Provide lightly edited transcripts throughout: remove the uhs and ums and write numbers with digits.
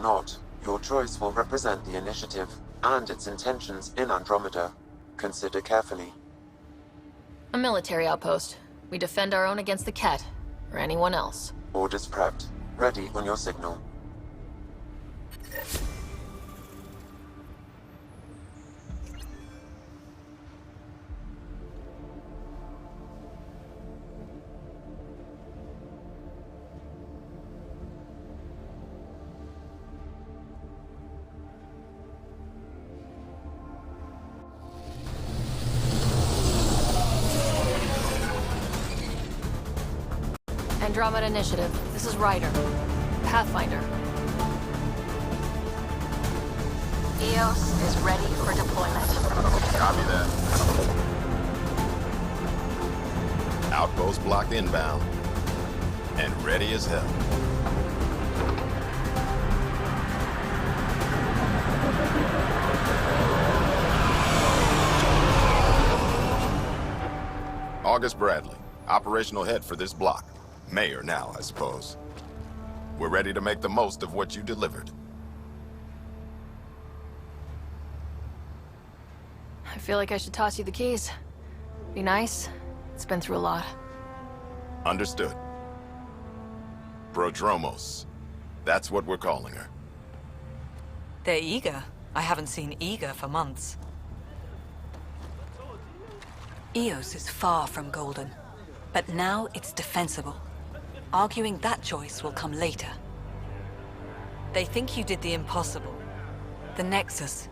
not, your choice will represent the initiative and its intentions in Andromeda. Consider carefully. A military outpost. We defend our own against the Ket, or anyone else. Orders prepped. Ready on your signal. Andromeda Initiative. This is Ryder. Pathfinder. EOS is ready for deployment. Copy that. Outpost blocked inbound. And ready as hell. August Bradley, operational head for this block. Mayor now, I suppose. We're ready to make the most of what you delivered. I feel like I should toss you the keys. Be nice. It's been through a lot. Understood. Prodromos. That's what we're calling her. They're eager. I haven't seen eager for months. EOS is far from golden, but now it's defensible. Arguing that choice will come later. They think you did the impossible. The Nexus.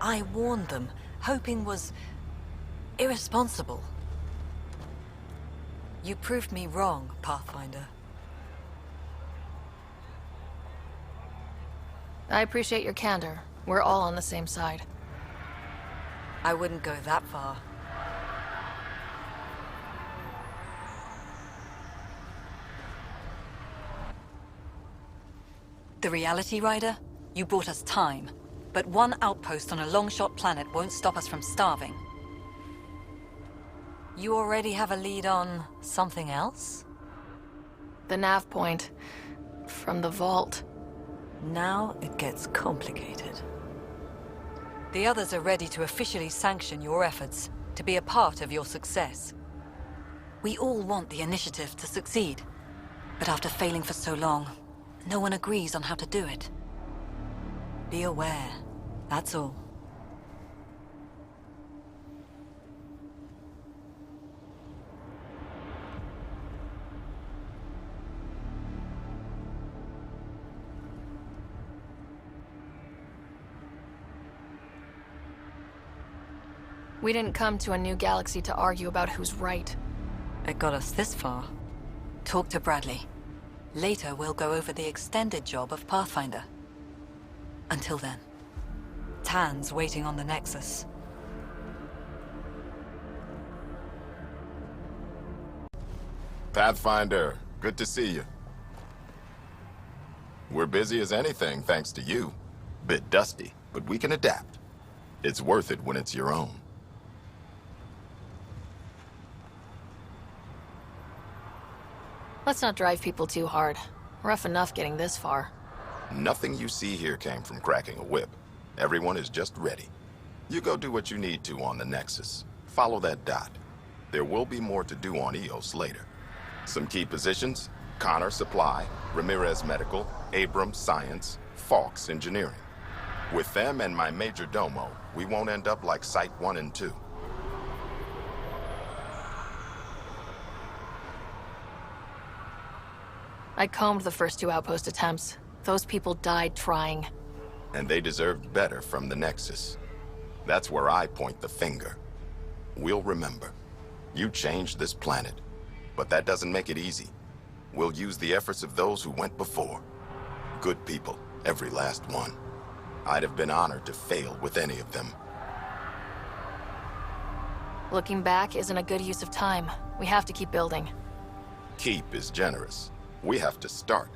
I warned them, hoping was irresponsible. You proved me wrong, Pathfinder. I appreciate your candor. We're all on the same side. I wouldn't go that far. The reality, Ryder? You bought us time. But one outpost on a long-shot planet won't stop us from starving. You already have a lead on something else? The nav point. From the vault. Now it gets complicated. The others are ready to officially sanction your efforts, to be a part of your success. We all want the initiative to succeed. But after failing for so long, no one agrees on how to do it. Be aware, that's all. We didn't come to a new galaxy to argue about who's right. It got us this far. Talk to Bradley. Later, we'll go over the extended job of Pathfinder. Until then, Tan's waiting on the Nexus. Pathfinder, good to see you. We're busy as anything, thanks to you. Bit dusty, but we can adapt. It's worth it when it's your own. Let's not drive people too hard. Rough enough getting this far. Nothing you see here came from cracking a whip. Everyone is just ready. You go do what you need to on the Nexus. Follow that dot. There will be more to do on EOS later. Some key positions: Connor Supply, Ramirez Medical, Abrams Science, Fawkes Engineering. With them and my Major Domo, we won't end up like Site 1 and 2. I combed the first 2 outpost attempts. Those people died trying. And they deserved better from the Nexus. That's where I point the finger. We'll remember. You changed this planet, but that doesn't make it easy. We'll use the efforts of those who went before. Good people, every last one. I'd have been honored to fail with any of them. Looking back isn't a good use of time. We have to keep building. Keep is generous. We have to start.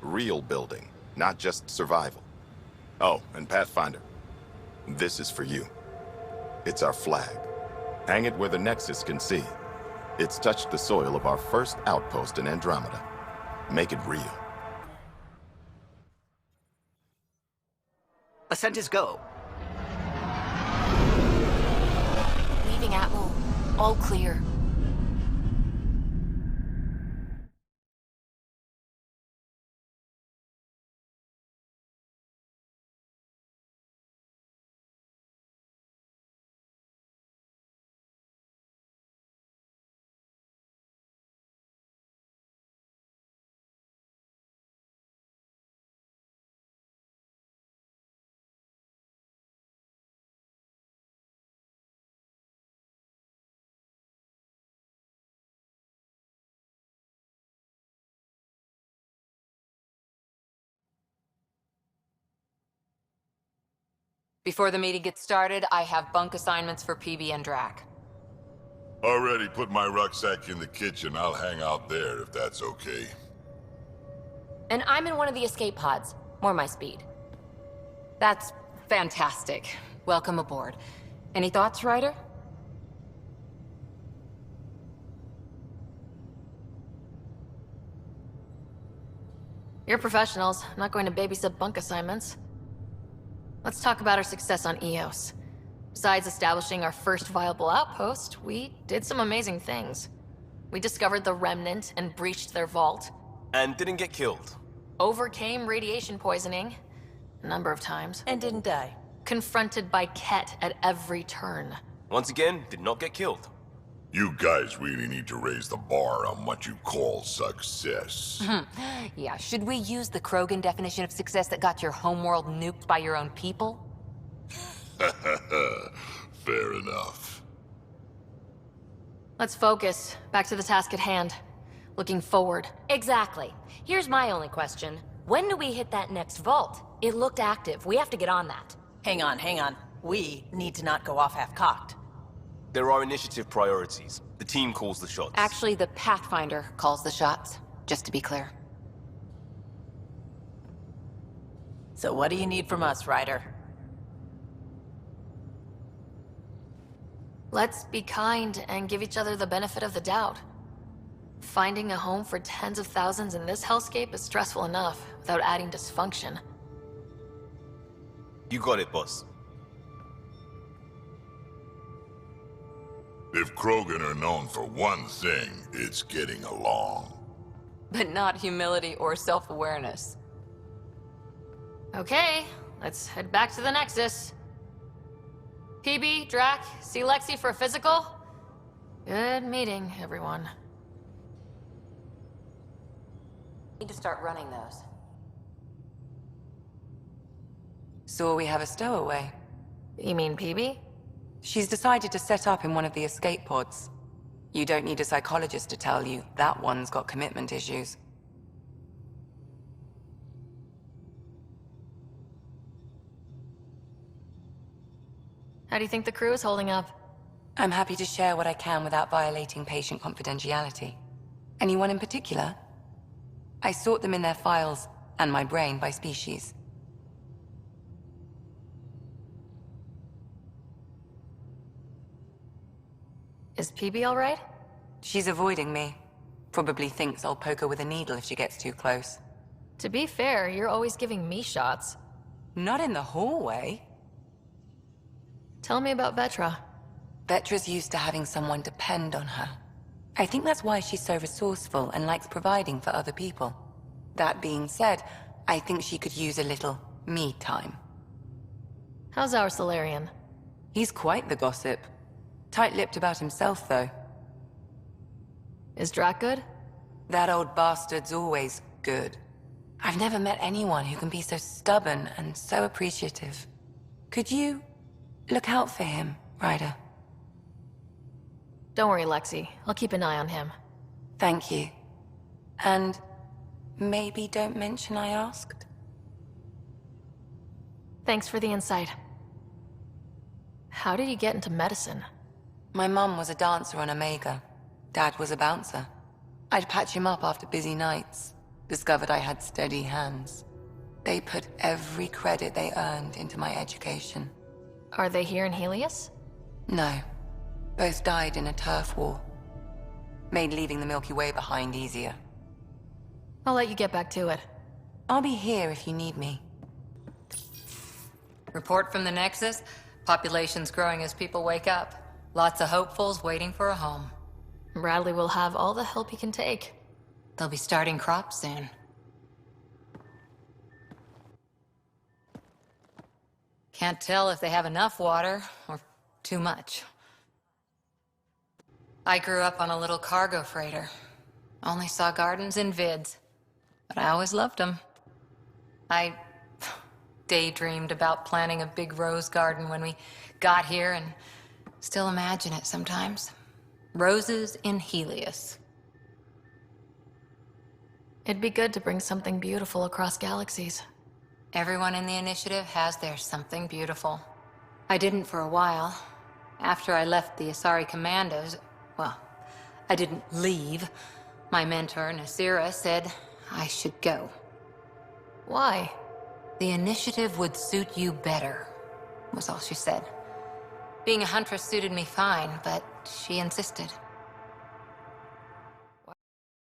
Real building, not just survival. Oh, and Pathfinder, this is for you. It's our flag. Hang it where the Nexus can see. It's touched the soil of our first outpost in Andromeda. Make it real. Ascent is go. Leaving Atmo. All clear. Before the meeting gets started, I have bunk assignments for PB and Drac. Already put my rucksack in the kitchen. I'll hang out there if that's okay. And I'm in one of the escape pods. More my speed. That's fantastic. Welcome aboard. Any thoughts, Ryder? You're professionals. I'm not going to babysit bunk assignments. Let's talk about our success on Eos. Besides establishing our first viable outpost, we did some amazing things. We discovered the Remnant and breached their vault. And didn't get killed. Overcame radiation poisoning a number of times. And didn't die. Confronted by Ket at every turn. Once again, did not get killed. You guys really need to raise the bar on what you call success. Yeah, should we use the Krogan definition of success that got your homeworld nuked by your own people? Fair enough. Let's focus. Back to the task at hand. Looking forward. Exactly. Here's my only question. When do we hit that next vault? It looked active. We have to get on that. Hang on, hang on. We need to not go off half-cocked. There are initiative priorities. The team calls the shots. Actually, the Pathfinder calls the shots, just to be clear. So what do you need from us, Ryder? Let's be kind and give each other the benefit of the doubt. Finding a home for tens of thousands in this hellscape is stressful enough, without adding dysfunction. You got it, boss. If Krogan are known for one thing, it's getting along. But not humility or self-awareness. Okay, let's head back to the Nexus. PB, Drac, see Lexi for a physical? Good meeting, everyone. Need to start running those. So we have a stowaway. You mean PB? She's decided to set up in one of the escape pods. You don't need a psychologist to tell you that one's got commitment issues. How do you think the crew is holding up? I'm happy to share what I can without violating patient confidentiality. Anyone in particular? I sort them in their files, and my brain by species. Is PB alright? She's avoiding me. Probably thinks I'll poke her with a needle if she gets too close. To be fair, you're always giving me shots. Not in the hallway. Tell me about Vetra. Vetra's used to having someone depend on her. I think that's why she's so resourceful and likes providing for other people. That being said, I think she could use a little me time. How's our Solarian? He's quite the gossip. Tight-lipped about himself, though. Is Drac good? That old bastard's always good. I've never met anyone who can be so stubborn and so appreciative. Could you look out for him, Ryder? Don't worry, Lexi. I'll keep an eye on him. Thank you. And maybe don't mention I asked? Thanks for the insight. How did you get into medicine? My mum was a dancer on Omega. Dad was a bouncer. I'd patch him up after busy nights. Discovered I had steady hands. They put every credit they earned into my education. Are they here in Helios? No. Both died in a turf war. Made leaving the Milky Way behind easier. I'll let you get back to it. I'll be here if you need me. Report from the Nexus. Population's growing as people wake up. Lots of hopefuls waiting for a home. Bradley will have all the help he can take. They'll be starting crops soon. Can't tell if they have enough water or too much. I grew up on a little cargo freighter. Only saw gardens in vids, but I always loved them. I daydreamed about planting a big rose garden when we got here and still imagine it sometimes. Roses in Helios. It'd be good to bring something beautiful across galaxies. Everyone in the initiative has their something beautiful. I didn't for a while. After I left the Asari Commandos, well, I didn't leave. My mentor, Nasira, said I should go. Why? The initiative would suit you better, was all she said. Being a huntress suited me fine, but she insisted.